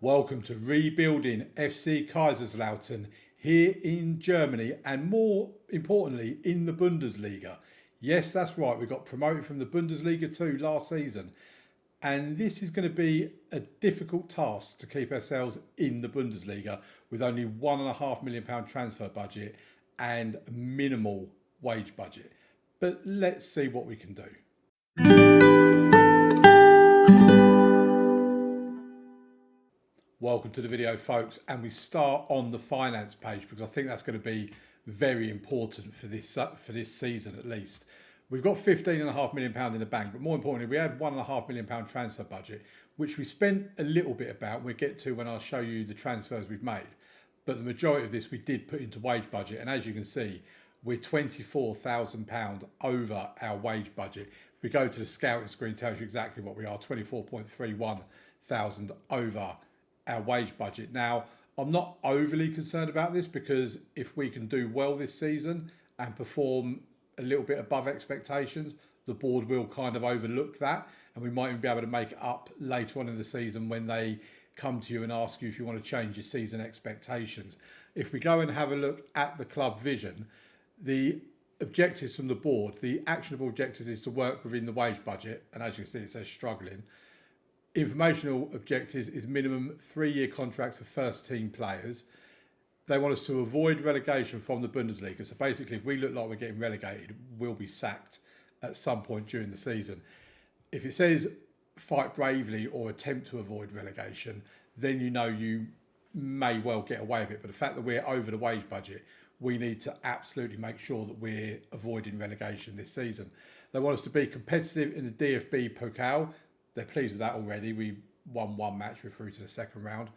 Welcome to Rebuilding FC Kaiserslautern here in Germany and more importantly in the Bundesliga. Yes, that's right, we got promoted from the Bundesliga 2 last season and this is going to be a difficult task to keep ourselves in the Bundesliga with only £1.5 million transfer budget and minimal wage budget. But let's see what we can do. Welcome to the video, folks, and we start on the finance page because I think that's going to be very important for this season at least. We've got £15.5 million in the bank, but more importantly, we had £1.5 million transfer budget, which we spent a little bit about. We'll get to when I show you the transfers we've made. But the majority of this we did put into wage budget, and as you can see, we're £24,000 over our wage budget. If we go to the scouting screen, it tells you exactly what we are, 24.31 thousand over our wage budget. Now, I'm not overly concerned about this because if we can do well this season and perform a little bit above expectations, the board will kind of overlook that and we might even be able to make it up later on in the season when they come to you and ask you if you want to change your season expectations. If we go and have a look at the club vision, the objectives from the board, the actionable objectives is to work within the wage budget, and as you can see it says struggling. Informational objectives is minimum 3-year contracts for first team players. They want us to avoid relegation from the Bundesliga. So basically, if we look like we're getting relegated, we'll be sacked at some point during the season. If it says fight bravely or attempt to avoid relegation, then you know you may well get away with it. But the fact that we're over the wage budget, we need to absolutely make sure that we're avoiding relegation this season. They want us to be competitive in the DFB Pokal. They're pleased with that already. We won one match, we're through to the second round.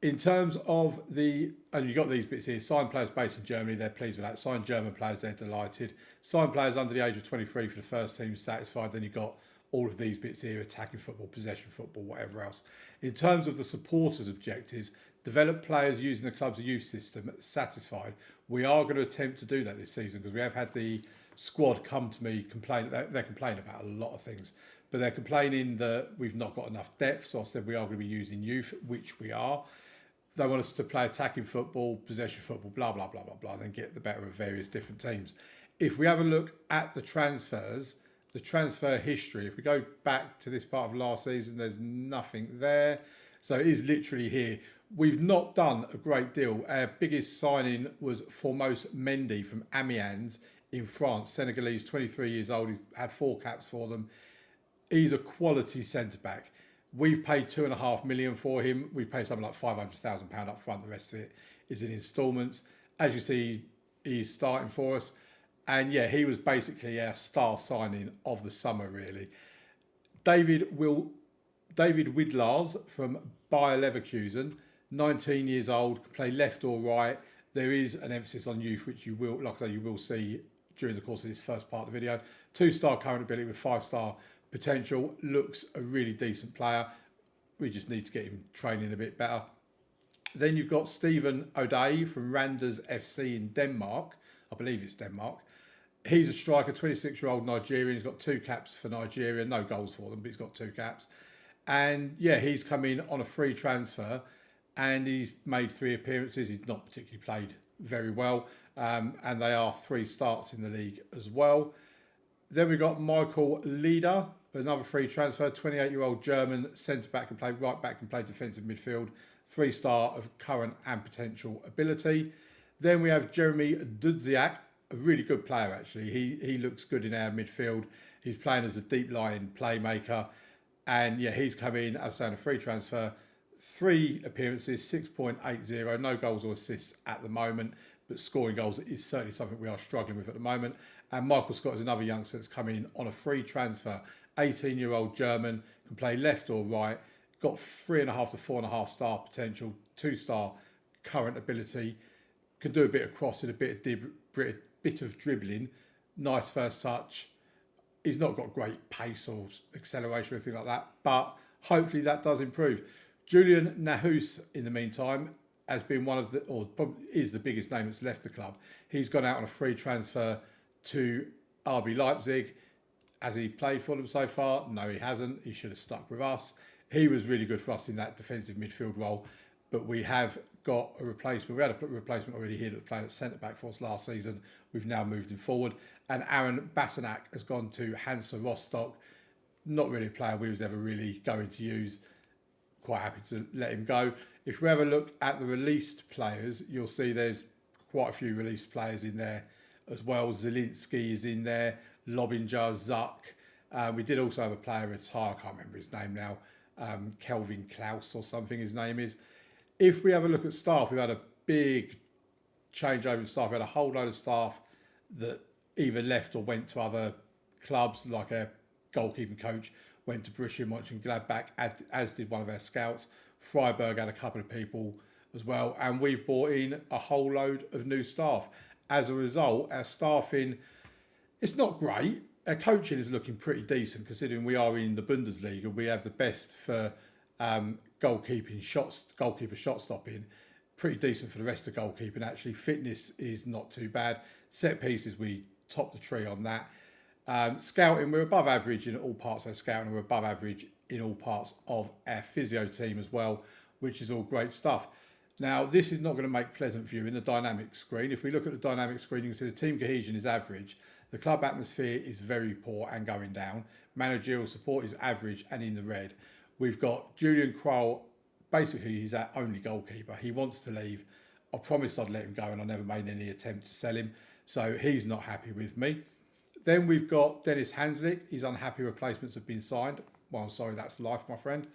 In terms of and you got these bits here, signed players based in Germany, they're pleased with that. Signed German players, they're delighted. Signed players under the age of 23 for the first team, satisfied. Then you've got all of these bits here, attacking football, possession football, whatever else. In terms of the supporters' objectives, develop players using the club's youth system, satisfied. We are going to attempt to do that this season because we have had the squad come to me complain. They're complaining about a lot of things. But they're complaining that we've not got enough depth. So I said we are going to be using youth, which we are. They want us to play attacking football, possession football, blah, blah, blah, blah, blah, then get the better of various different teams. If we have a look at the transfers, the transfer history, if we go back to this part of last season, there's nothing there. So it is literally here. We've not done a great deal. Our biggest signing was Formose Mendy from Amiens in France, Senegalese, 23 years old. He had 4 caps for them. He's a quality centre-back. We've paid £2.5 million for him. We've paid something like £500,000 up front. The rest of it is in instalments. As you see, he's starting for us. And yeah, he was basically our star signing of the summer, really. David Widlars from Bayer Leverkusen, 19 years old, can play left or right. There is an emphasis on youth, which you will, like I say, you will see during the course of this first part of the video. 2-star current ability with 5-star potential, looks a really decent player. We just need to get him training a bit better. Then you've got Stephen O'Day from Randers FC in Denmark. I believe it's Denmark. He's a striker, 26-year-old Nigerian. He's got 2 caps for Nigeria. No goals for them, but he's got 2 caps. And yeah, he's come in on a free transfer and he's made 3 appearances. He's not particularly played very well. And they are 3 starts in the league as well. Then we've got Michael Lieder, another free transfer, 28-year-old German centre-back, can play right-back, can play defensive midfield, 3-star of current and potential ability. Then we have Jeremy Dudziak, a really good player actually. He looks good in our midfield. He's playing as a deep-line playmaker. And yeah, he's come in, as I say, on a free transfer, 3 appearances, 6.80, no goals or assists at the moment. But scoring goals is certainly something we are struggling with at the moment. And Michael Scott is another youngster that's come in on a free transfer. 18-year-old German, can play left or right, got 3.5 to 4.5 star potential, 2-star current ability, can do a bit of crossing, a bit of dribbling, nice first touch. He's not got great pace or acceleration or anything like that, but hopefully that does improve. Julian Nahus, in the meantime, has been one of the, or probably is the biggest name that's left the club. He's gone out on a free transfer to RB Leipzig. Has he played for them so far? No, he hasn't. He should have stuck with us. He was really good for us in that defensive midfield role, but we have got a replacement. We had a replacement already here that was playing at centre-back for us last season. We've now moved him forward. And Aaron Basanak has gone to Hansa Rostock. Not really a player we was ever really going to use. Quite happy to let him go. If we have a look at the released players, you'll see there's quite a few released players in there as well. Zielinski is in there, Lobinger, Zuck. We did also have a player retire, I can't remember his name now, Kelvin Klaus or something his name is. If we have a look at staff, we've had a big changeover in staff. We had a whole load of staff that either left or went to other clubs, like a goalkeeping coach went to Borussia Mönchengladbach, as did one of our scouts. Freiburg had a couple of people as well, and we've brought in a whole load of new staff. As a result, our staffing, it's not great. Our coaching is looking pretty decent considering we are in the Bundesliga. We have the best for goalkeeper shot stopping. Pretty decent for the rest of goalkeeping actually. Fitness is not too bad. Set pieces, we top the tree on that. Scouting, we're above average in all parts of our scouting, and we're above average in all parts of our physio team as well, which is all great stuff. Now, this is not going to make pleasant viewing, the dynamic screen. If we look at the dynamic screen, you can see the team cohesion is average. The club atmosphere is very poor and going down. Managerial support is average and in the red. We've got Julian Kroll, basically he's our only goalkeeper. He wants to leave. I promised I'd let him go and I never made any attempt to sell him. So he's not happy with me. Then we've got Dennis Hanslick. His unhappy replacements have been signed. Well, I'm sorry, that's life, my friend.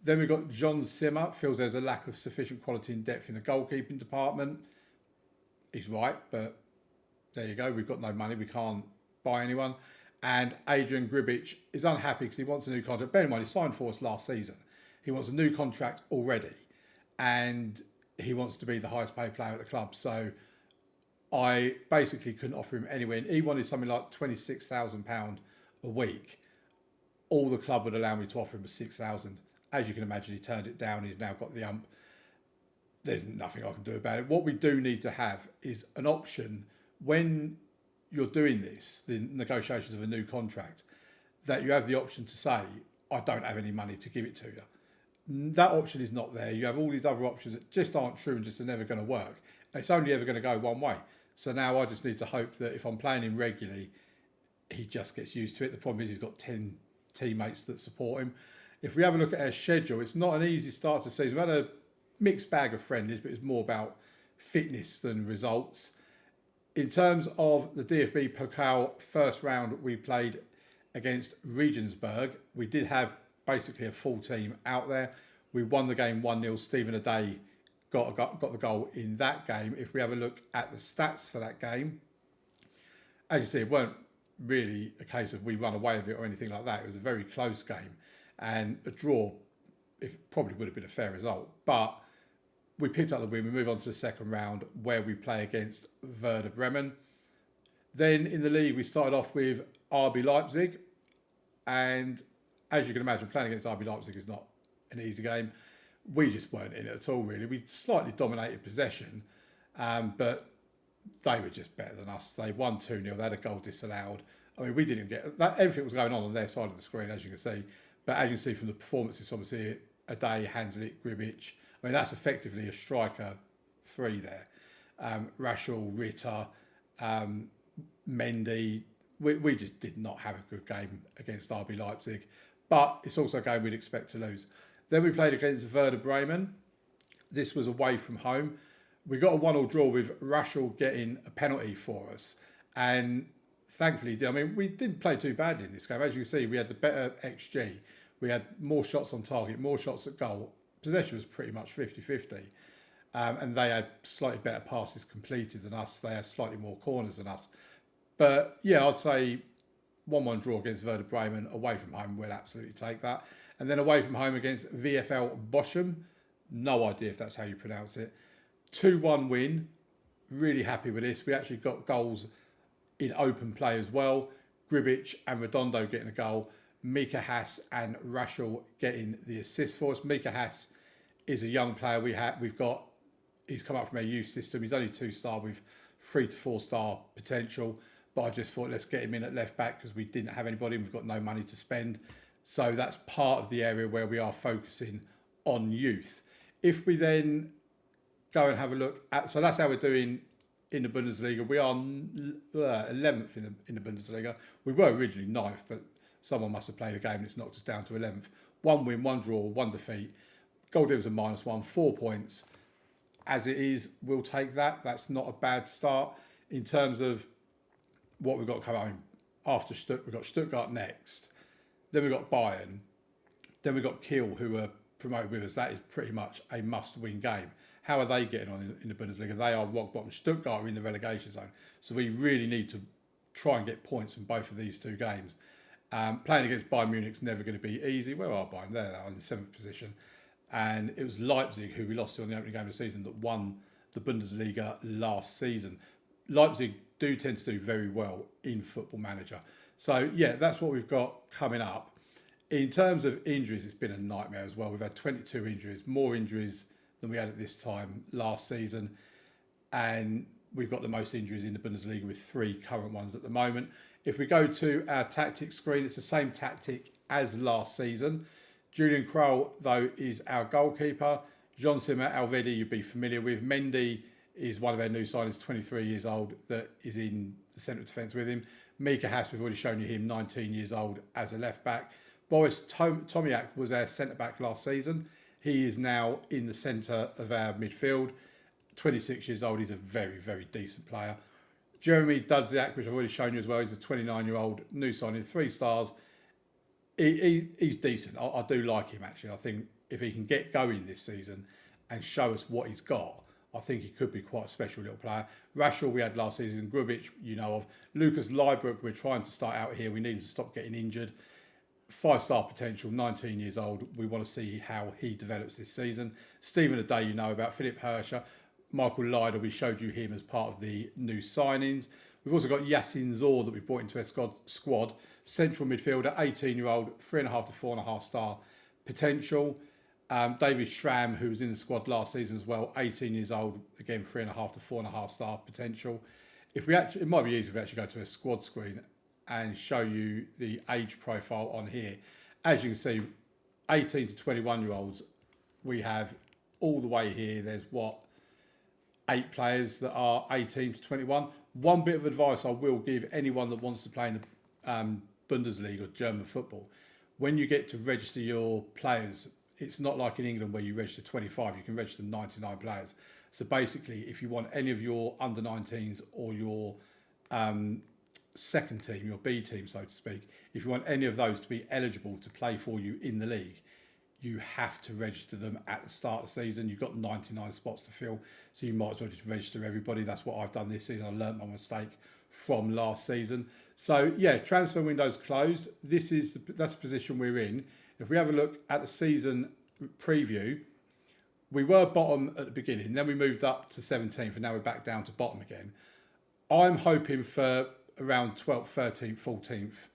Then we've got John Zimmer. Feels there's a lack of sufficient quality and depth in the goalkeeping department. He's right, but there you go. We've got no money. We can't buy anyone. And Adrian Gribic is unhappy because he wants a new contract. Bear in mind, he signed for us last season. He wants a new contract already. And he wants to be the highest paid player at the club. So I basically couldn't offer him anywhere. He wanted something like £26,000 a week. All the club would allow me to offer him was £6,000. As you can imagine, he turned it down. He's now got the ump. There's nothing I can do about it. What we do need to have is an option when you're doing this, the negotiations of a new contract, that you have the option to say, I don't have any money to give it to you. That option is not there. You have all these other options that just aren't true and just are never going to work. And it's only ever going to go one way. So now I just need to hope that if I'm playing him regularly, he just gets used to it. The problem is he's got 10 teammates that support him. If we have a look at our schedule, it's not an easy start to the season. We had a mixed bag of friendlies, but it's more about fitness than results. In terms of the DFB Pokal first round, we played against Regensburg. We did have basically a full team out there. We won the game 1-0. Stephen Aday got the goal in that game. If we have a look at the stats for that game, as you see, it weren't really a case of we run away with it or anything like that. It was a very close game, and a draw, it probably would have been a fair result. But we picked up the win. We move on to the second round where we play against Werder Bremen. Then in the league, we started off with RB Leipzig. And as you can imagine, playing against RB Leipzig is not an easy game. We just weren't in it at all, really. We slightly dominated possession, but they were just better than us. They won 2-0. They had a goal disallowed. I mean, we didn't get that. Everything was going on their side of the screen, as you can see. But as you can see from the performances, obviously, Aday, Hanslick, Gribic. I mean, that's effectively a striker three there. Rachel, Ritter, Mendy. We just did not have a good game against RB Leipzig. But it's also a game we'd expect to lose. Then we played against Werder Bremen. This was away from home. We got a 1-1 draw with Rachel getting a penalty for us. And thankfully, I mean, we didn't play too badly in this game. As you can see, we had the better XG. We had more shots on target, more shots at goal. Possession was pretty much 50-50. And they had slightly better passes completed than us. They had slightly more corners than us. But yeah, I'd say 1-1 draw against Werder Bremen away from home. We'll absolutely take that. And then away from home against VfL Bochum. No idea if that's how you pronounce it. 2-1 win. Really happy with this. We actually got goals in open play as well. Gribic and Redondo getting a goal. Mika Haas and Rachel getting the assist for us. Mika Haas is a young player he's come up from our youth system. He's only 2-star with 3 to 4-star potential. But I just thought, let's get him in at left back because we didn't have anybody and we've got no money to spend. So that's part of the area where we are focusing on youth. If we then go and have a look at, so that's how we're doing in the Bundesliga. We are 11th in the Bundesliga. We were originally 9th, but someone must have played a game and it's knocked us down to 11th. 1 win, 1 draw, 1 defeat. Goal difference of -1, 4 points. As it is, we'll take that. That's not a bad start. In terms of what we've got coming up after we've got Stuttgart next. Then we've got Bayern. Then we've got Kiel, who are promoted with us. That is pretty much a must-win game. How are they getting on in the Bundesliga? They are rock bottom. Stuttgart are in the relegation zone. So we really need to try and get points from both of these 2 games. Playing against Bayern Munich's never going to be easy. Where are Bayern? There they are in the 7th position. And it was Leipzig, who we lost to on the opening game of the season, that won the Bundesliga last season. Leipzig do tend to do very well in Football Manager. So, yeah, that's what we've got coming up. In terms of injuries, it's been a nightmare as well. We've had 22 injuries, more injuries than we had at this time last season. And we've got the most injuries in the Bundesliga with 3 current ones at the moment. If we go to our tactics screen, it's the same tactic as last season. Julian Krul, though, is our goalkeeper. John Simmer, Alvedi, you'd be familiar with. Mendy is one of our new signings, 23 years old, that is in the centre of defence with him. Mika Haas, we've already shown you him, 19 years old as a left-back. Boris Tomiak was our centre-back last season. He is now in the centre of our midfield. 26 years old, he's a very, very decent player. Jeremy Dudziak, which I've already shown you as well, he's a 29-year-old new signing, 3 stars. He's decent. I do like him, actually. I think if he can get going this season and show us what he's got, I think he could be quite a special little player. Rashel we had last season. Grubic, you know of. Lucas Leibrook, we're trying to start out here. We need him to stop getting injured. 5-star potential, 19 years old. We want to see how he develops this season. Stephen Aday, you know about. Philip Hirscher. Michael Lyder, we showed you him as part of the new signings. We've also got Yassin Zor that we've brought into our squad. Central midfielder, 18-year-old, 3.5 to 4.5 star potential. David Schramm, who was in the squad last season as well, 18 years old, again 3.5 to 4.5 star potential. It might be easy if we actually go to a squad screen and show you the age profile on here. As you can see, 18 to 21-year-olds, we have all the way here. There's 8 players that are 18 to 21. One bit of advice I will give anyone that wants to play in the Bundesliga or German football: when you get to register your players, it's not like in England where you register 25, you can register 99 players. So basically, if you want any of your under-19s or your second team, your B team, so to speak, if you want any of those to be eligible to play for you in the league, you have to register them at the start of the season. You've got 99 spots to fill, so you might as well just register everybody. That's what I've done this season. I learnt my mistake from last season. So yeah, transfer window's closed. That's the position we're in. If we have a look at the season preview, we were bottom at the beginning, then we moved up to 17th, and now we're back down to bottom again. I'm hoping for around 12th, 13th, 14th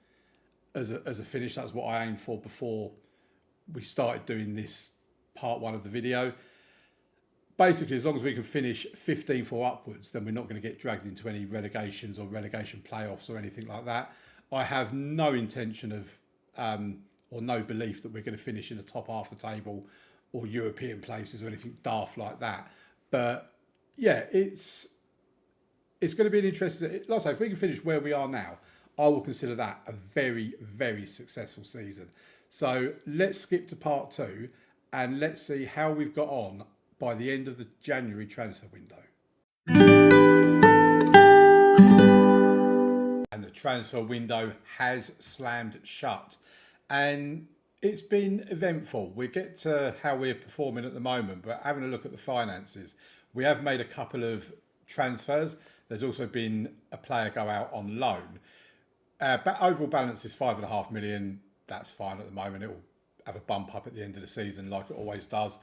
as a finish. That's what I aimed for before we started doing this part 1 of the video. Basically, as long as we can finish 15th or upwards, then we're not going to get dragged into any relegations or relegation playoffs or anything like that. I have no intention of, or no belief that we're going to finish in the top half of the table or European places or anything daft like that. But yeah, it's going to be an interesting. Like I say, if we can finish where we are now, I will consider that a very, very successful season. So let's skip to part 2 and let's see how we've got on by the end of the January transfer window. And the transfer window has slammed shut. And it's been eventful. We'll get to how we're performing at the moment, but having a look at the finances, we have made a couple of transfers. There's also been a player go out on loan. Overall balance is 5.5 million. That's fine at the moment. It will have a bump up at the end of the season like it always does.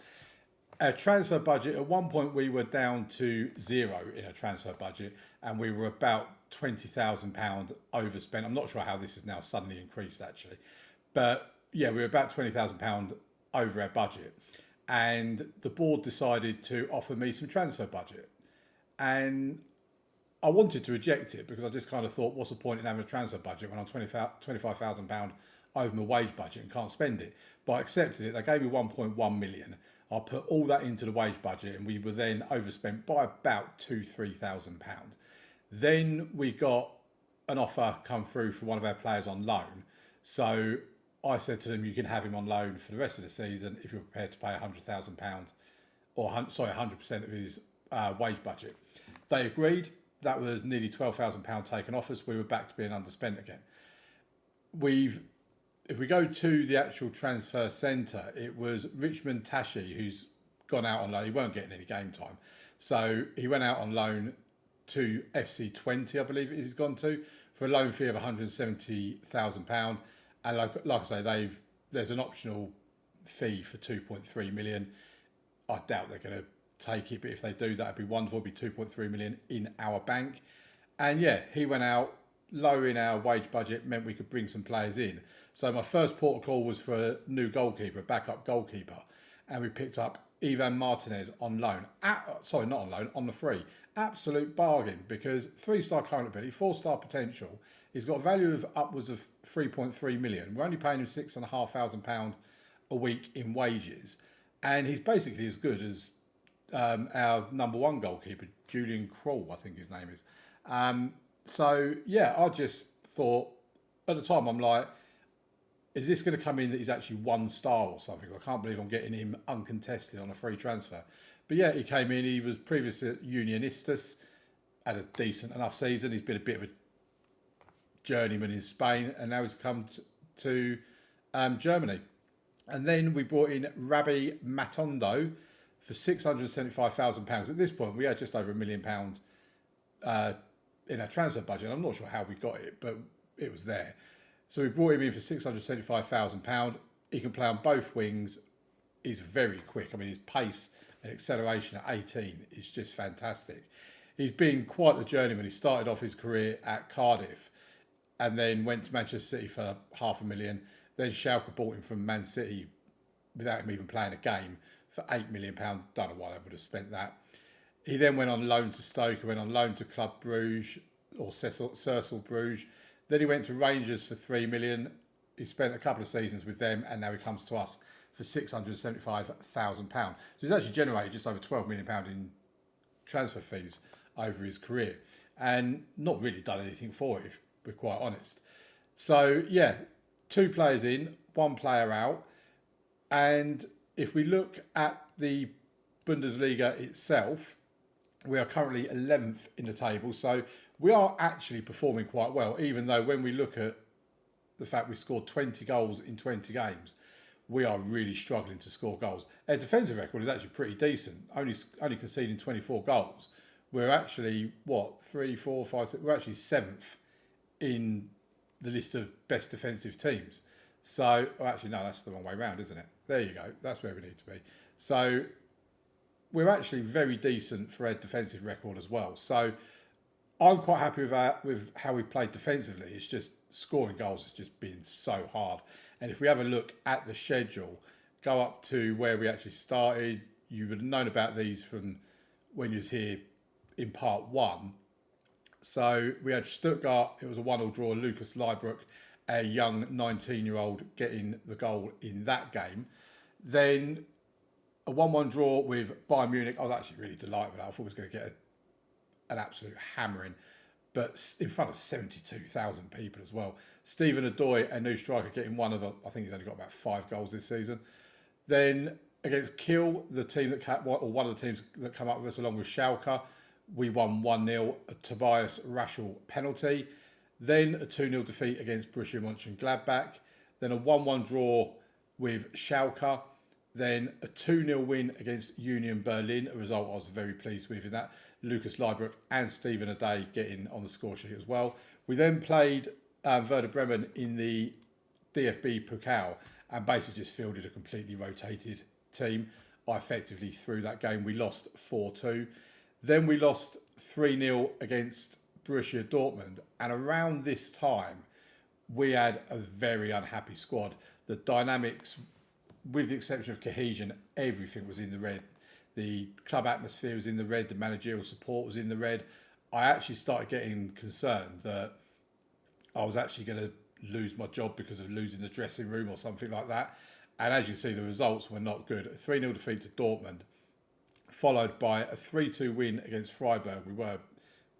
Our transfer budget, at one point we were down to 0 in a transfer budget, and we were about £20,000 overspent. I'm not sure how this has now suddenly increased actually. But yeah, we were about £20,000 over our budget. And the board decided to offer me some transfer budget. And I wanted to reject it because I just kind of thought, what's the point in having a transfer budget when I'm £25,000 over my wage budget and can't spend it. But I accepted it. They gave me 1.1 million. I put all that into the wage budget, and we were then overspent by about £2,000-3,000. Then we got an offer come through for one of our players on loan. So I said to them, you can have him on loan for the rest of the season if you're prepared to pay £100,000 or 100% of his wage budget. They agreed. That was nearly £12,000 taken off us. We were back to being underspent again. If we go to the actual transfer centre, it was Richmond Tashi who's gone out on loan. He weren't getting any game time. So he went out on loan to FC20, I believe he's gone to, for a loan fee of £170,000. And like I say, there's an optional fee for 2.3 million. I doubt they're going to take it, but if they do, that'd be wonderful. It'd be 2.3 million in our bank. And yeah, he went out. Lowering our wage budget meant we could bring some players in. So my first port of call was for a new goalkeeper, a backup goalkeeper. And we picked up Ivan Martinez on loan. Not on loan, on the free. Absolute bargain, because 3-star current ability, 4-star potential. He's got a value of upwards of 3.3 million. We're only paying him £6,500 a week in wages. And he's basically as good as our number one goalkeeper, Julian Kroll, I think his name is. So, yeah, I just thought, at the time, I'm like, is this going to come in that he's actually 1-star or something? I can't believe I'm getting him uncontested on a free transfer. But yeah, he came in, he was previously at Unionistas, had a decent enough season. He's been a bit of a journeyman in Spain, and now he's come to Germany. And then we brought in Rabbi Matondo for £675,000. At this point, we had just over £1 million in our transfer budget. I'm not sure how we got it, but it was there. So we brought him in for £675,000. He can play on both wings. He's very quick. I mean, his pace and acceleration at 18 is just fantastic. He's been quite the journeyman. He started off his career at Cardiff and then went to Manchester City for £500,000. Then Schalke bought him from Man City without him even playing a game for £8 million. Don't know why they would have spent that. He then went on loan to Stoke, went on loan to Club Bruges or Cercle Bruges. Then he went to Rangers for £3 million. He spent a couple of seasons with them, and now he comes to us for £675,000. So he's actually generated just over £12 million in transfer fees over his career, and not really done anything for it, if we're quite honest. So yeah, 2 players in, 1 player out, and if we look at the Bundesliga itself, we are currently 11th in the table, so we are actually performing quite well, even though when we look at the fact we scored 20 goals in 20 games, we are really struggling to score goals. Our defensive record is actually pretty decent, only conceding 24 goals. We're actually, 3, 4, 5, 6, we're actually 7th in the list of best defensive teams. So, actually, no, that's the wrong way round, isn't it? There you go, that's where we need to be. So, we're actually very decent for our defensive record as well. So I'm quite happy with how we've played defensively. It's just scoring goals has just been so hard. And if we have a look at the schedule, go up to where we actually started, you would have known about these from when you was here in part 1. So we had Stuttgart, it was a 1-1 draw, Lucas Leibrook, a young 19-year-old, getting the goal in that game. Then a 1-1 draw with Bayern Munich. I was actually really delighted with that. I thought we was going to get an absolute hammering, but in front of 72,000 people as well. Stephen Adoy, a new striker, getting I think he's only got about 5 goals this season. Then against Kiel, the team one of the teams that come up with us along with Schalke, we won 1-0, a Tobias Raschel penalty. Then a 2-0 defeat against Borussia Mönchengladbach. Then a 1-1 draw with Schalke. Then a 2-0 win against Union Berlin, a result I was very pleased with in that. Lucas Leibrook and Stephen Aday getting on the score sheet as well. We then played Werder Bremen in the DFB Pokal and basically just fielded a completely rotated team. I effectively threw that game. We lost 4-2. Then we lost 3-0 against Borussia Dortmund. And around this time, we had a very unhappy squad. The dynamics, with the exception of cohesion, everything was in the red. The club atmosphere was in the red. The managerial support was in the red. I actually started getting concerned that I was actually going to lose my job because of losing the dressing room or something like that. And as you see, the results were not good. A 3-0 defeat to Dortmund, followed by a 3-2 win against Freiburg. We were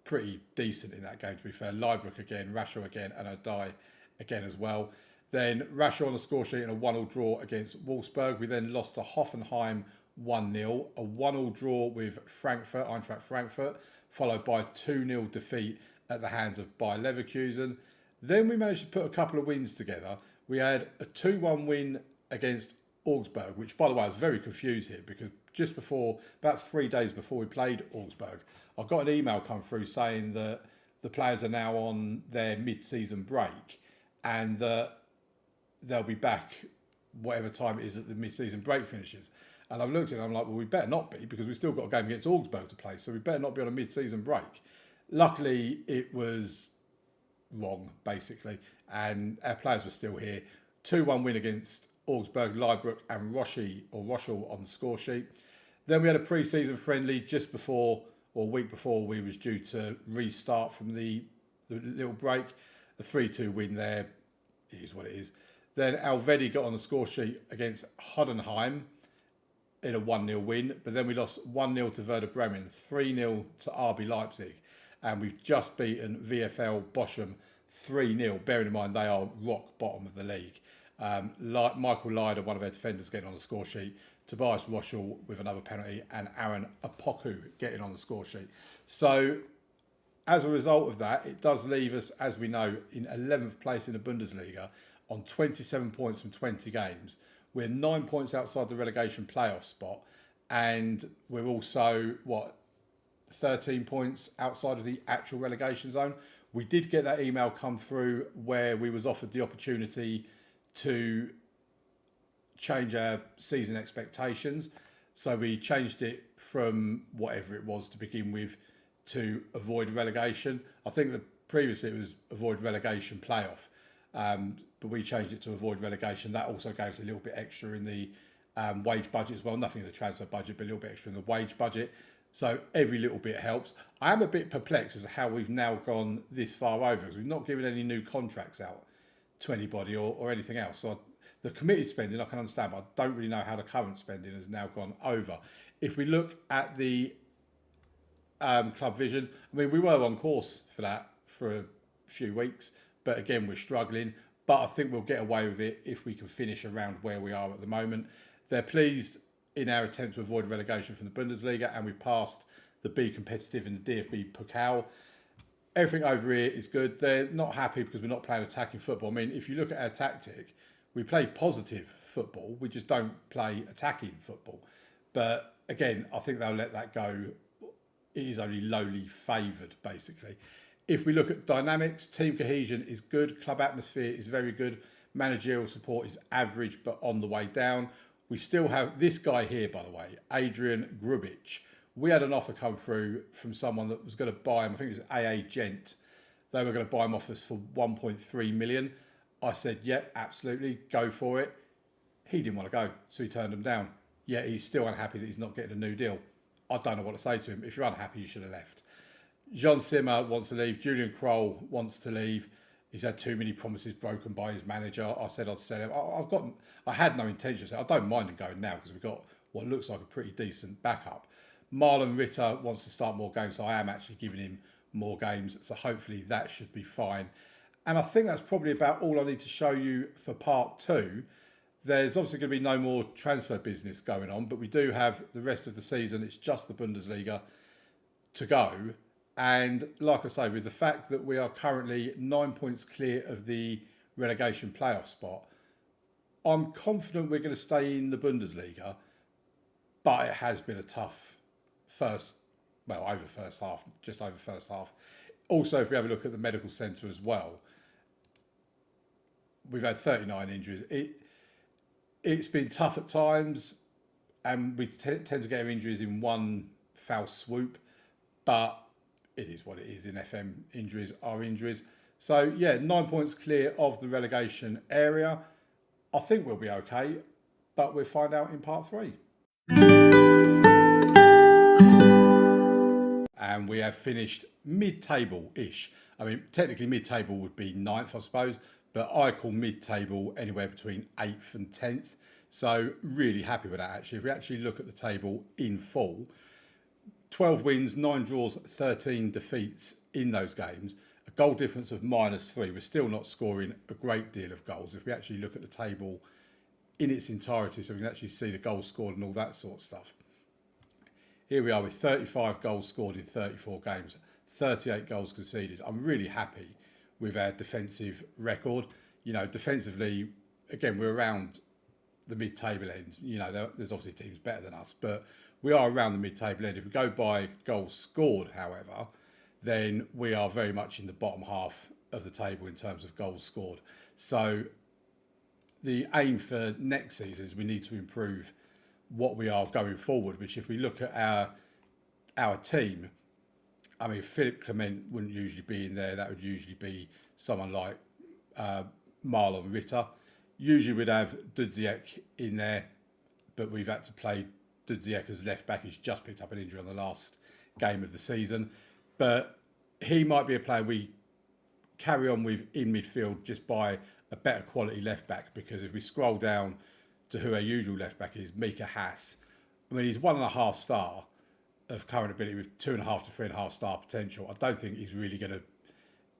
pretty decent in that game, to be fair. Leibrook again, Raschel again, and Odai again as well. Then Raschel on the score sheet in a 1-1 draw against Wolfsburg. We then lost to Hoffenheim 1-0, a 1-1 draw with Frankfurt, Eintracht Frankfurt, followed by a 2-0 defeat at the hands of Bayer Leverkusen. Then we managed to put a couple of wins together. We had a 2-1 win against Augsburg, which, by the way, I was very confused here because just before, about 3 days before we played Augsburg, I got an email come through saying that the players are now on their mid-season break and that they'll be back whatever time it is that the mid-season break finishes. And I've looked at it and I'm like, well, we better not be because we've still got a game against Augsburg to play, so we better not be on a mid-season break. Luckily, it was wrong, basically, and our players were still here. 2-1 win against Augsburg, Leibrook and Rochel on the score sheet. Then we had a pre-season friendly just before, or a week before we was due to restart from the little break. A 3-2 win there, it is what it is. Then Alvedi got on the score sheet against Hodenheim in a 1-0 win, but then we lost 1-0 to Werder Bremen, 3-0 to RB Leipzig, and we've just beaten VfL Bochum 3-0, bearing in mind they are rock bottom of the league. Michael Lyder, one of our defenders, getting on the score sheet, Tobias Rochel with another penalty, and Aaron Apoku getting on the score sheet. So as a result of that, it does leave us, as we know, in 11th place in the Bundesliga on 27 points from 20 games. We're 9 points outside the relegation playoff spot, and we're also, 13 points outside of the actual relegation zone. We did get that email come through where we was offered the opportunity to change our season expectations. So we changed it from whatever it was to begin with to avoid relegation. I think that previously it was avoid relegation playoff, but we changed it to avoid relegation. That also gave us a little bit extra in the wage budget as well. Nothing in the transfer budget, but a little bit extra in the wage budget. So every little bit helps. I am a bit perplexed as to how we've now gone this far over, because we've not given any new contracts out to anybody or anything else. So the committed spending I can understand, but I don't really know how the current spending has now gone over. If we look at the club vision, I mean, we were on course for that for a few weeks, but again, we're struggling. But I think we'll get away with it if we can finish around where we are at the moment. They're pleased in our attempt to avoid relegation from the Bundesliga, and we've passed the Be Competitive in the DFB Pokal. Everything over here is good. They're not happy because we're not playing attacking football. I mean, if you look at our tactic, we play positive football. We just don't play attacking football. But again, I think they'll let that go. It is only lowly favoured, basically. If we look at dynamics, team cohesion is good. Club atmosphere is very good. Managerial support is average, but on the way down. We still have this guy here, by the way, Adrian Grubic. We had an offer come through from someone that was going to buy him. I think it was AA Gent. They were going to buy him off us for 1.3 million. I said, yep, absolutely, go for it. He didn't want to go, so he turned him down. Yet he's still unhappy that he's not getting a new deal. I don't know what to say to him. If you're unhappy, you should have left. Jean Simmer wants to leave. Julian Kroll wants to leave. He's had too many promises broken by his manager. I said I'd sell him. I had no intention of selling. I don't mind him going now because we've got what looks like a pretty decent backup. Marlon Ritter wants to start more games, so I am actually giving him more games. So hopefully that should be fine. And I think that's probably about all I need to show you for part two. There's obviously going to be no more transfer business going on, but we do have the rest of the season. It's just the Bundesliga to go. And like I say, with the fact that we are currently 9 points clear of the relegation playoff spot, I'm confident we're going to stay in the Bundesliga, but it has been a tough just over first half. Also, if we have a look at the medical centre as well, we've had 39 injuries. It's been tough at times, and we tend to get our injuries in one foul swoop, but it is what it is. In FM, injuries are injuries. So, 9 points clear of the relegation area. I think we'll be okay, but we'll find out in part three. And we have finished mid-table-ish. I mean, technically mid-table would be ninth, I suppose, but I call mid-table anywhere between 8th and 10th. So really happy with that, actually. If we actually look at the table in full, 12 wins, 9 draws, 13 defeats in those games, a goal difference of -3. We're still not scoring a great deal of goals. If we actually look at the table in its entirety, so we can actually see the goals scored and all that sort of stuff. Here we are with 35 goals scored in 34 games, 38 goals conceded. I'm really happy with our defensive record. You know, defensively, again, we're around the mid-table end. You know, there's obviously teams better than us, but we are around the mid-table end. If we go by goals scored, however, then we are very much in the bottom half of the table in terms of goals scored. So the aim for next season is we need to improve what we are going forward, which if we look at our team, I mean, Philip Clement wouldn't usually be in there. That would usually be someone like Marlon Ritter. Usually we'd have Dudziak in there, but we've had to play Dudziak as left back. He's just picked up an injury on the last game of the season. But he might be a player we carry on with in midfield just by a better quality left back, because if we scroll down to who our usual left back is, Mika Haas, I mean, he's 1.5 star of current ability with 2.5 to 3.5 star potential. I don't think he's really going to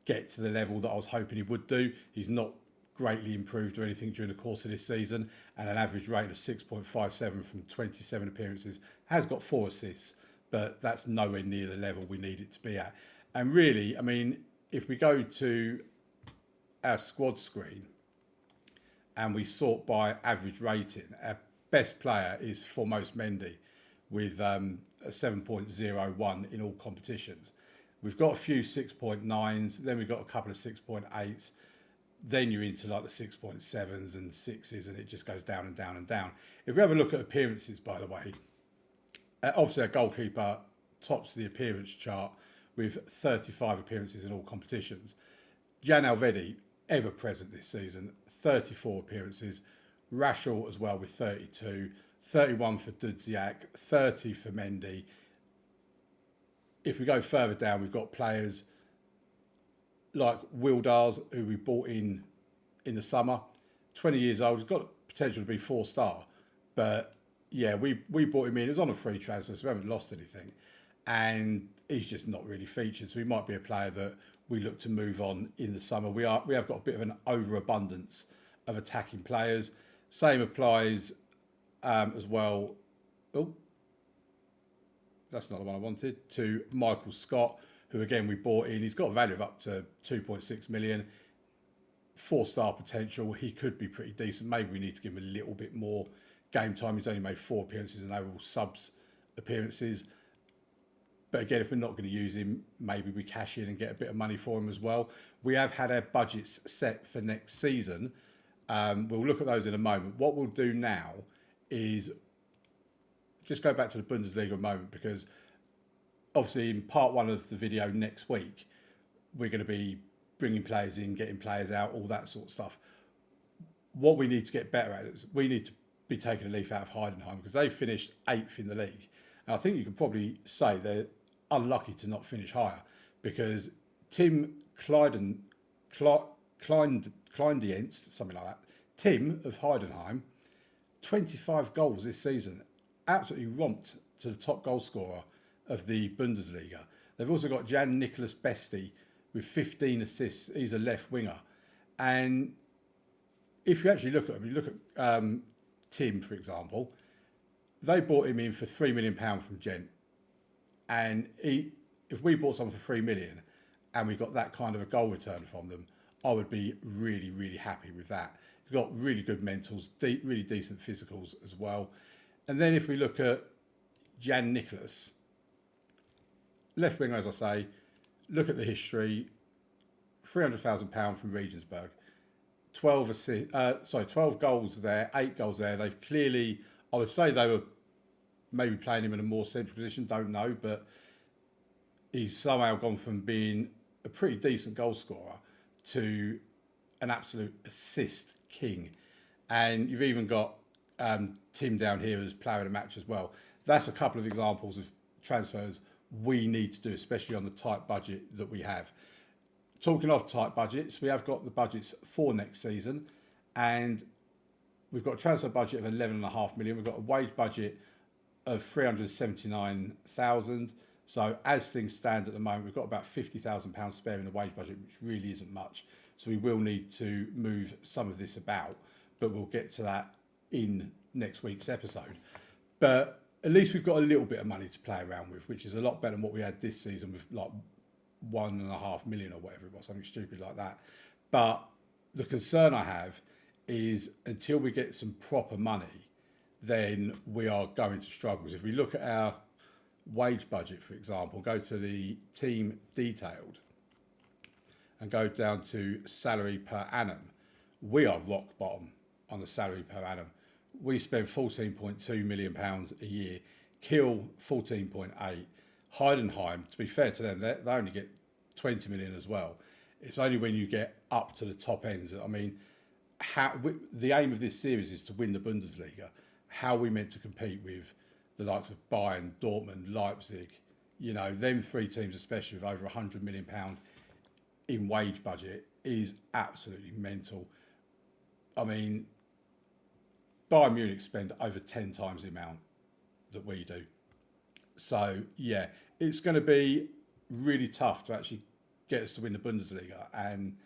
get to the level that I was hoping he would do. He's not greatly improved or anything during the course of this season, and an average rate of 6.57 from 27 appearances. Has got 4 assists, but that's nowhere near the level we need it to be at. And really, I mean, if we go to our squad screen and we sort by average rating, our best player is Foremost Mendy with a 7.01 in all competitions. We've got a few 6.9s, then we've got a couple of 6.8s, then you're into like the 6.7s and 6s, and it just goes down and down and down. If we have a look at appearances, by the way, obviously our goalkeeper tops the appearance chart with 35 appearances in all competitions. Jan Alvedi, ever present this season, 34 appearances. Rashel as well with 32, 31 for Dudziak, 30 for Mendy. If we go further down, we've got players like Wildars, who we bought in the summer, 20 years old. He's got potential to be 4-star, but yeah, we bought him in. It was on a free transfer, so we haven't lost anything, and he's just not really featured. So he might be a player that we look to move on in the summer. We have got a bit of an overabundance of attacking players. Same applies as well. Oh, that's not the one I wanted. To Michael Scott, who again we bought in. He's got a value of up to 2.6 million. 4-star potential. He could be pretty decent. Maybe we need to give him a little bit more game time. He's only made 4 appearances and they were all subs appearances. But again, if we're not going to use him, maybe we cash in and get a bit of money for him as well. We have had our budgets set for next season. We'll look at those in a moment. What we'll do now is just go back to the Bundesliga a moment, because obviously in part 1 of the video next week, we're going to be bringing players in, getting players out, all that sort of stuff. What we need to get better at is we need to be taking a leaf out of Heidenheim, because they finished 8th in the league. And I think you can probably say they're unlucky to not finish higher, because Tim Kleindienst, something like that, Tim of Heidenheim, 25 goals this season, absolutely romped to the top goal scorer of the Bundesliga. They've also got Jan Nicholas Besti with 15 assists. He's a left winger. And if you actually look at him, you look at Tim, for example, they bought him in for £3 million from Gent. And if we bought someone for £3 million and we got that kind of a goal return from them, I would be really, really happy with that. He's got really good mentals, really decent physicals as well. And then if we look at Jan Nicholas, left winger, as I say, look at the history, £300,000 from Regensburg, 12 goals there, 8 goals there. They've clearly, I would say they were maybe playing him in a more central position, don't know, but he's somehow gone from being a pretty decent goal scorer to an absolute assist king. And you've even got Tim down here as player of the match as well. That's a couple of examples of transfers we need to do, especially on the tight budget that we have. talking of tight budgets, we have got the budgets for next season, and we've got a transfer budget of 11.5 million. We've got a wage budget of 379,000. So as things stand at the moment, we've got about £50,000 spare in the wage budget, which really isn't much. So we will need to move some of this about, but we'll get to that in next week's episode. But at least we've got a little bit of money to play around with, which is a lot better than what we had this season with like 1.5 million or whatever it was, something stupid like that. But the concern I have is until we get some proper money, then we are going to struggle. If we look at our wage budget, for example, go to the team detailed and go down to salary per annum, we are rock bottom on the salary per annum. We spend £14.2 million a year, Kiel 14.8, Heidenheim, to be fair to them, they only get 20 million as well. It's only when you get up to the top ends. I mean, the aim of this series is to win the Bundesliga. How are we meant to compete with the likes of Bayern, Dortmund, Leipzig? You know, them three teams, especially with over £100 million in wage budget, is absolutely mental. I mean, Bayern Munich spend over 10 times the amount that we do. So, yeah, it's going to be really tough to actually get us to win the Bundesliga. And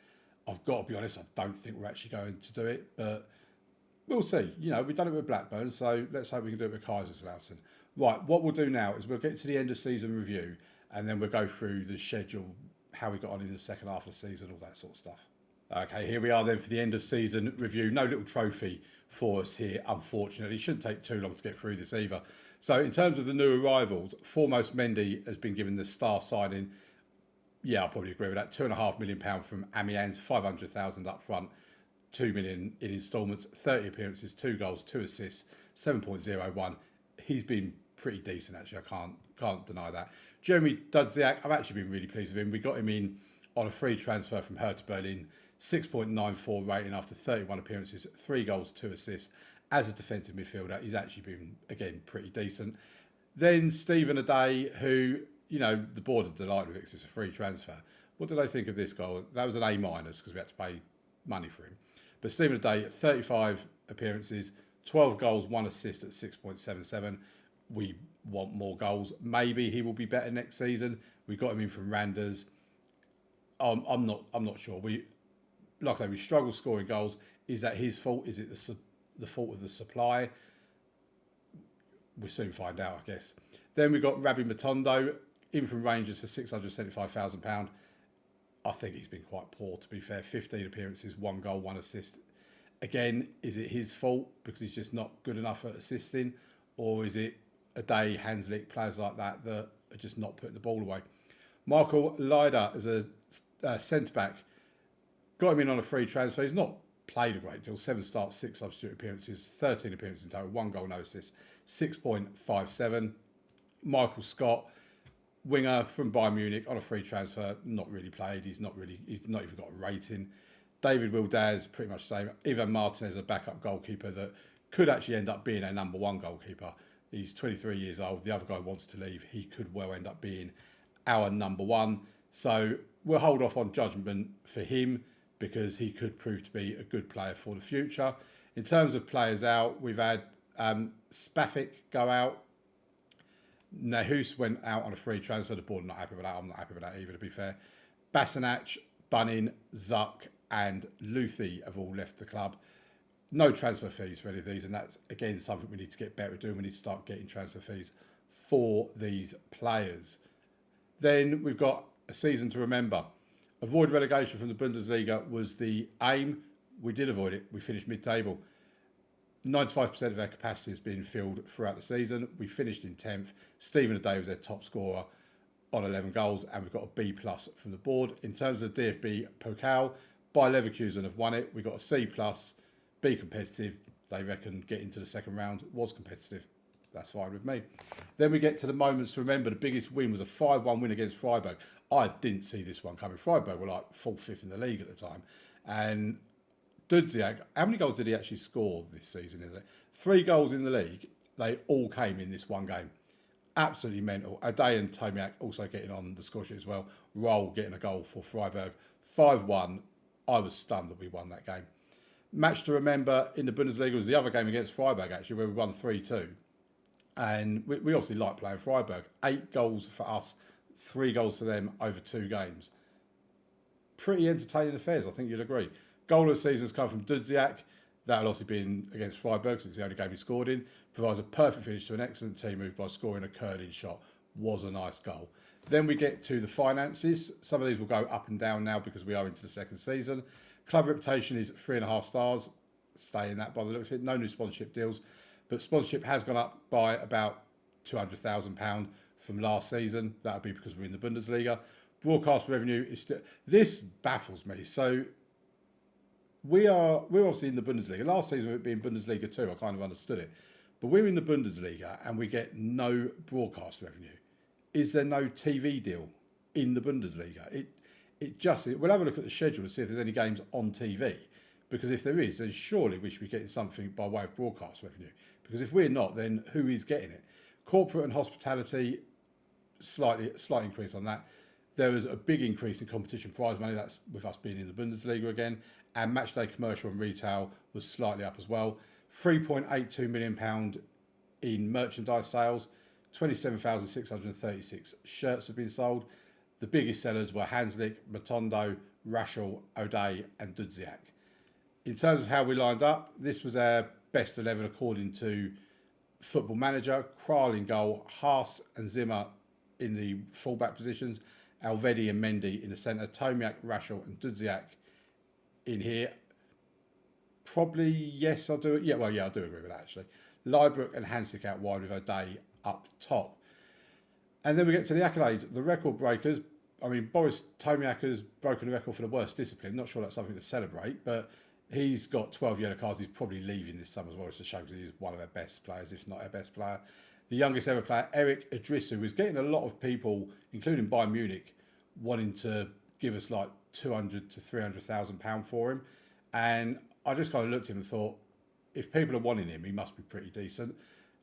I've got to be honest, I don't think we're actually going to do it. But we'll see. You know, we've done it with Blackburn, so let's hope we can do it with Kaiserslautern. Right, what we'll do now is we'll get to the end of season review, and then we'll go through the schedule, how we got on in the second half of the season, all that sort of stuff. Okay, here we are then for the end of season review. No little trophy for us here, unfortunately. It shouldn't take too long to get through this either. So in terms of the new arrivals, foremost Mendy has been given the star signing. Yeah, I'll probably agree with that. £2.5 million from Amiens, 500,000 up front, 2 million in instalments, 30 appearances, 2 goals, 2 assists, 7.01. He's been pretty decent actually. I can't deny that. Jeremy Dudziak, I've actually been really pleased with him. We got him in on a free transfer from Hertha Berlin, 6.94 rating after 31 appearances, 3 goals, 2 assists. As a defensive midfielder, he's actually been, again, pretty decent. Then Stephen Aday, who, you know, the board are delighted with it because it's a free transfer. What did I think of this goal? That was an A- because we had to pay money for him. But Stephen Aday, 35 appearances, 12 goals, 1 assist at 6.77. We want more goals. Maybe he will be better next season. We got him in from Randers. I'm not sure. We struggle scoring goals. Is that his fault? Is it the fault of the supply? We'll soon find out, I guess. Then we got Rabbi Matondo in from Rangers for £675,000. I think he's been quite poor, to be fair. 15 appearances, 1 goal, 1 assist. Again, is it his fault because he's just not good enough at assisting? Or is it Aday, Hanslick, players like that are just not putting the ball away? Michael Leider as a centre-back, got him in on a free transfer. He's not played a great deal. 7 starts, 6 substitute appearances, 13 appearances in total, 1 goal, no assist, 6.57. Michael Scott, winger from Bayern Munich on a free transfer, not really played. He's not even got a rating. David Wildaz, pretty much the same. Ivan Martinez, a backup goalkeeper that could actually end up being our number 1 goalkeeper. He's 23 years old. The other guy wants to leave. He could well end up being our number 1. So we'll hold off on judgment for him because he could prove to be a good player for the future. In terms of players out, we've had Spafik go out. Nahus went out on a free transfer. The board are not happy with that. I'm not happy with that either, to be fair. Basanach, Bunning, Zuck and Luthi have all left the club. No transfer fees for any of these, and that's, again, something we need to get better at doing. We need to start getting transfer fees for these players. Then we've got a season to remember. Avoid relegation from the Bundesliga was the aim. We did avoid it. We finished mid-table. 95% of our capacity has been filled throughout the season. We finished in 10th. Stephen Aday was their top scorer on 11 goals, and we've got a B+ from the board. In terms of the DFB Pokal, Bayer Leverkusen have won it. We got a C+, be competitive. They reckon get into the second round. Was competitive. That's fine with me. Then we get to the moments to remember. The biggest win was a 5-1 win against Freiburg. I didn't see this one coming. Freiburg were like 4th, 5th in the league at the time. And Dudziak, how many goals did he actually score this season? Is it 3 goals in the league? They all came in this one game. Absolutely mental. O'Day and Tomiak also getting on the score sheet as well. Roll getting a goal for Freiburg. 5-1. I was stunned that we won that game. Match to remember in the Bundesliga was the other game against Freiburg, actually, where we won 3-2. And we obviously like playing Freiburg. 8 goals for us, 3 goals for them over 2 games. Pretty entertaining affairs, I think you'd agree. Goal of the season has come from Dudziak. That'll obviously be against Freiburg, since it's the only game he scored in. Provides a perfect finish to an excellent team move by scoring a curling shot. Was a nice goal. Then we get to the finances. Some of these will go up and down now because we are into the second season. Club reputation is 3.5 stars. Stay in that by the looks of it. No new sponsorship deals. But sponsorship has gone up by about £200,000 from last season. That'll be because we're in the Bundesliga. Broadcast revenue is still... This baffles me. So we're obviously in the Bundesliga. Last season, with it being Bundesliga 2, I kind of understood it. But we're in the Bundesliga and we get no broadcast revenue. Is there no TV deal in the Bundesliga? We'll have a look at the schedule to see if there's any games on TV. Because if there is, then surely we should be getting something by way of broadcast revenue. Because if we're not, then who is getting it? Corporate and hospitality, slight increase on that. There was a big increase in competition prize money. That's with us being in the Bundesliga again. And matchday commercial and retail was slightly up as well. £3.82 million in merchandise sales. 27,636 shirts have been sold. The biggest sellers were Hanslick, Matondo, Raschel, O'Day and Dudziak. In terms of how we lined up, this was our best 11 according to Football Manager. Kral in goal, Haas and Zimmer in the fullback positions, Alvedi and Mendy in the centre, Tomiak, Raschel and Dudziak in here. Probably, yes, I'll do it. Yeah, I do agree with that, actually. Leibrook and Hanslick out wide with O'Day up top. And then we get to the accolades. The record breakers. I mean, Boris Tomiak has broken the record for the worst discipline. Not sure that's something to celebrate, but he's got 12 yellow cards. He's probably leaving this summer as well. It's a shame because he's one of our best players, if not our best player. The youngest ever player, Eric Idrissu, is getting a lot of people, including Bayern Munich, wanting to give us like £200,000 to £300,000 for him. And I just kind of looked at him and thought, if people are wanting him, he must be pretty decent.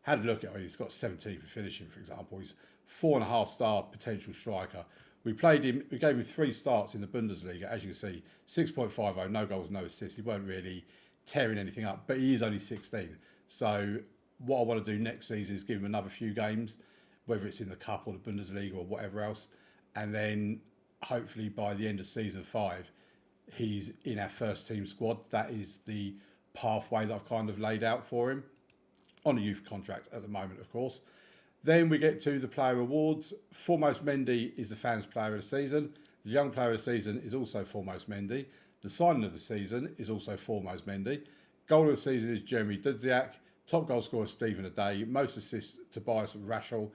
Had a look at him. He's got 17 for finishing, for example. He's 4.5-star potential striker. We gave him 3 starts in the Bundesliga. As you can see, 6.50, no goals, no assists. He weren't really tearing anything up, but he is only 16. So what I want to do next season is give him another few games, whether it's in the Cup or the Bundesliga or whatever else. And then hopefully by the end of season 5, he's in our first team squad. That is the pathway that I've kind of laid out for him on a youth contract at the moment, of course. Then we get to the player awards. Foremost Mendy is the fans player of the season. The young player of the season is also foremost Mendy. The signing of the season is also foremost Mendy. Goal of the season is Jeremy Dudziak. Top goal scorer Stephen O'Day. Most assists Tobias Raschel.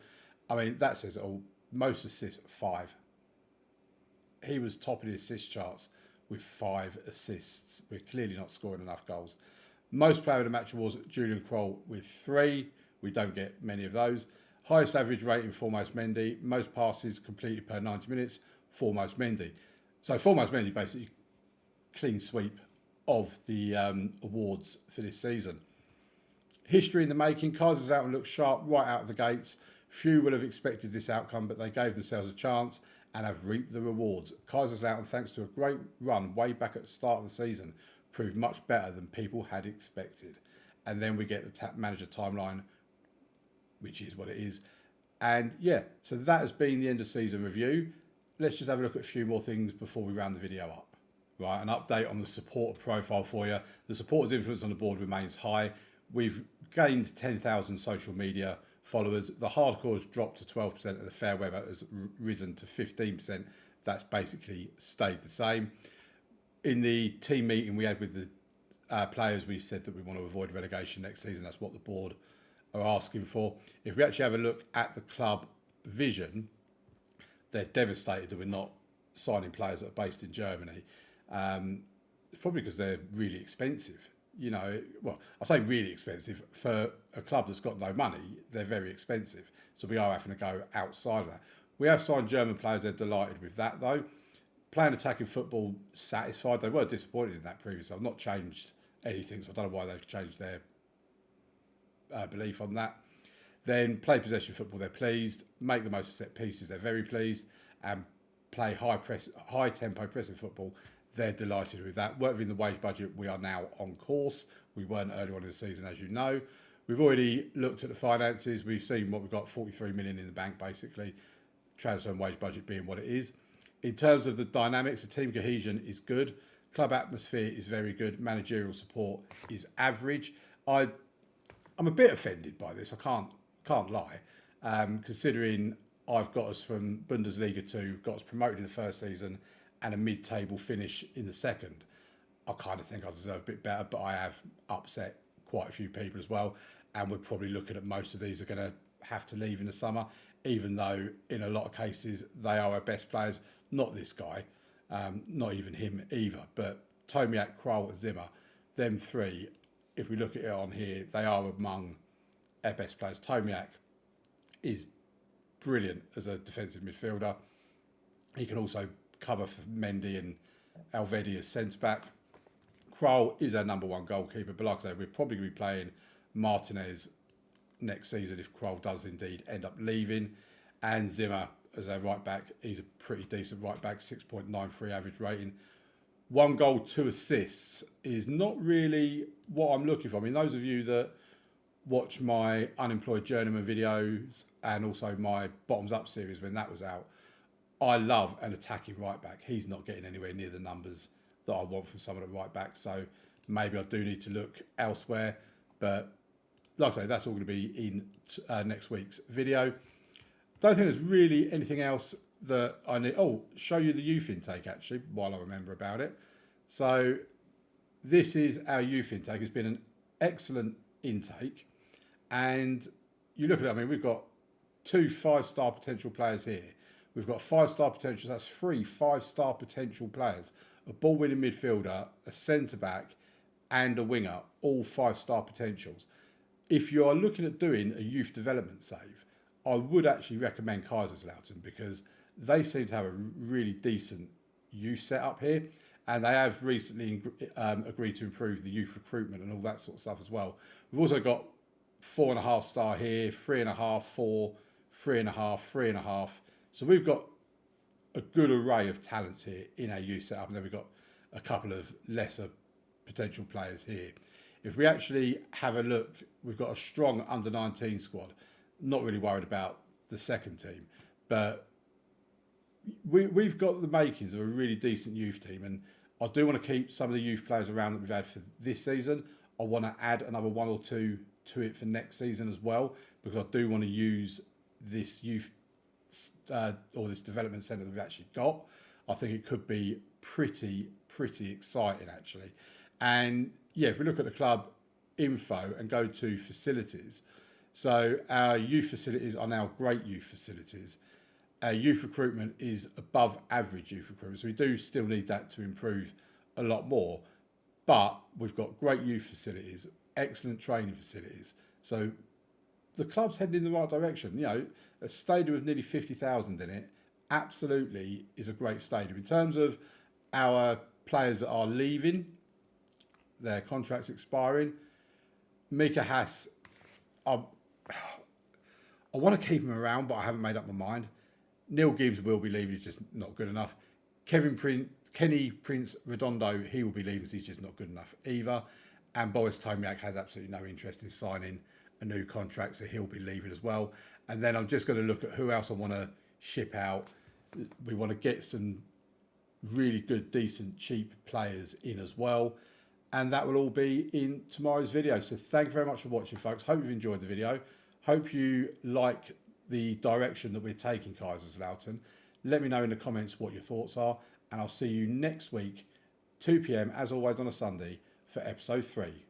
I mean, that says it all. Most assists 5. He was top of the assist charts with 5 assists. We're clearly not scoring enough goals. Most player of the match awards Julian Kroll with 3. We don't get many of those. Highest average rating, foremost Mendy. Most passes completed per 90 minutes, foremost Mendy. So foremost Mendy basically clean sweep of the awards for this season. History in the making. Kaiserslautern looked sharp right out of the gates. Few would have expected this outcome, but they gave themselves a chance and have reaped the rewards. Kaiserslautern, thanks to a great run way back at the start of the season, proved much better than people had expected. And then we get the manager timeline, which is what it is. And yeah, so that has been the end of season review. Let's just have a look at a few more things before we round the video up. Right, an update on the supporter profile for you. The supporters' influence on the board remains high. We've gained 10,000 social media followers. The hardcore has dropped to 12% and the fair weather has risen to 15%. That's basically stayed the same. In the team meeting we had with the players, we said that we want to avoid relegation next season. That's what the board are asking for. If we actually have a look at the club vision, they're devastated that we're not signing players that are based in Germany. It's probably because they're really expensive. You know, well, I say really expensive. For a club that's got no money, they're very expensive. So we are having to go outside of that. We have signed German players. They're delighted with that, though. Playing attacking football, satisfied. They were disappointed in that previously. I've not changed anything, so I don't know why they've changed their belief on that. then play possession football, they're pleased. Make the most of set pieces, they're very pleased. And play high tempo pressing football, they're delighted with that. Work within the wage budget, we are now on course. We weren't early on in the season, as you know. We've already looked at the finances. We've seen what we've got, 43 million in the bank, basically. Transfer and wage budget being what it is. In terms of the dynamics, the team cohesion is good. Club atmosphere is very good. Managerial support is average. I'm a bit offended by this. I can't lie, considering I've got us from Bundesliga 2, got us promoted in the first season and a mid-table finish in the second. I kind of think I deserve a bit better, but I have upset quite a few people as well. And we're probably looking at most of these are going to have to leave in the summer, even though in a lot of cases they are our best players. Not this guy, not even him either, but Tomiak, Krul and Zimmer, them three, if we look at it on here, they are among our best players. Tomiak is brilliant as a defensive midfielder. He can also cover for Mendy and Alvedi as centre-back. Krul is our number one goalkeeper, but like I say, we're probably going to be playing Martinez next season if Krul does indeed end up leaving. And Zimmer as our right back, he's a pretty decent right back, 6.93 average rating. 1 goal, 2 assists is not really what I'm looking for. I mean, those of you that watch my unemployed journeyman videos and also my bottoms up series when that was out, I love an attacking right back. He's not getting anywhere near the numbers that I want from some of the right backs, so maybe I do need to look elsewhere. But like I say, that's all going to be in next week's video. Don't think there's really anything else that I need. Oh, show you the youth intake actually, while I remember about it. So this is our youth intake. It's been an excellent intake. And you look at it, I mean, we've got 2 5-star potential players here. We've got 5-star potential, that's 3 5-star potential players. A ball-winning midfielder, a centre-back and a winger, all 5-star potentials. If you are looking at doing a youth development save, I would actually recommend Kaiserslautern because they seem to have a really decent youth setup here, and they have recently agreed to improve the youth recruitment and all that sort of stuff as well. We've also got 4.5 star here, 3.5, 4, 3.5, 3.5. So we've got a good array of talents here in our youth setup, and then we've got a couple of lesser potential players here. If we actually have a look, we've got a strong under-19 squad. Not really worried about the second team, but we've got the makings of a really decent youth team, and I do want to keep some of the youth players around that we've had for this season. I want to add another 1 or 2 to it for next season as well, because I do want to use this youth or this development centre that we've actually got. I think it could be pretty exciting actually. And yeah, if we look at the club info and go to facilities, so our youth facilities are now great youth facilities. Our youth recruitment is above average youth recruitment, so we do still need that to improve a lot more. But we've got great youth facilities, excellent training facilities. So the club's heading in the right direction. You know, a stadium with nearly 50,000 in it absolutely is a great stadium. In terms of our players that are leaving, their contracts expiring, Mika Haas, I want to keep him around, but I haven't made up my mind. Neil Gibbs will be leaving, he's just not good enough. Kenny Prince Redondo, he will be leaving, he's just not good enough either. And Boris Tomiak has absolutely no interest in signing a new contract, so he'll be leaving as well. And then I'm just going to look at who else I want to ship out. We want to get some really good, decent, cheap players in as well. And that will all be in tomorrow's video. So thank you very much for watching, folks. Hope you've enjoyed the video. Hope you like the direction that we're taking Kaiserslautern. Let me know in the comments what your thoughts are. And I'll see you next week, 2 p.m, as always on a Sunday, for episode 3.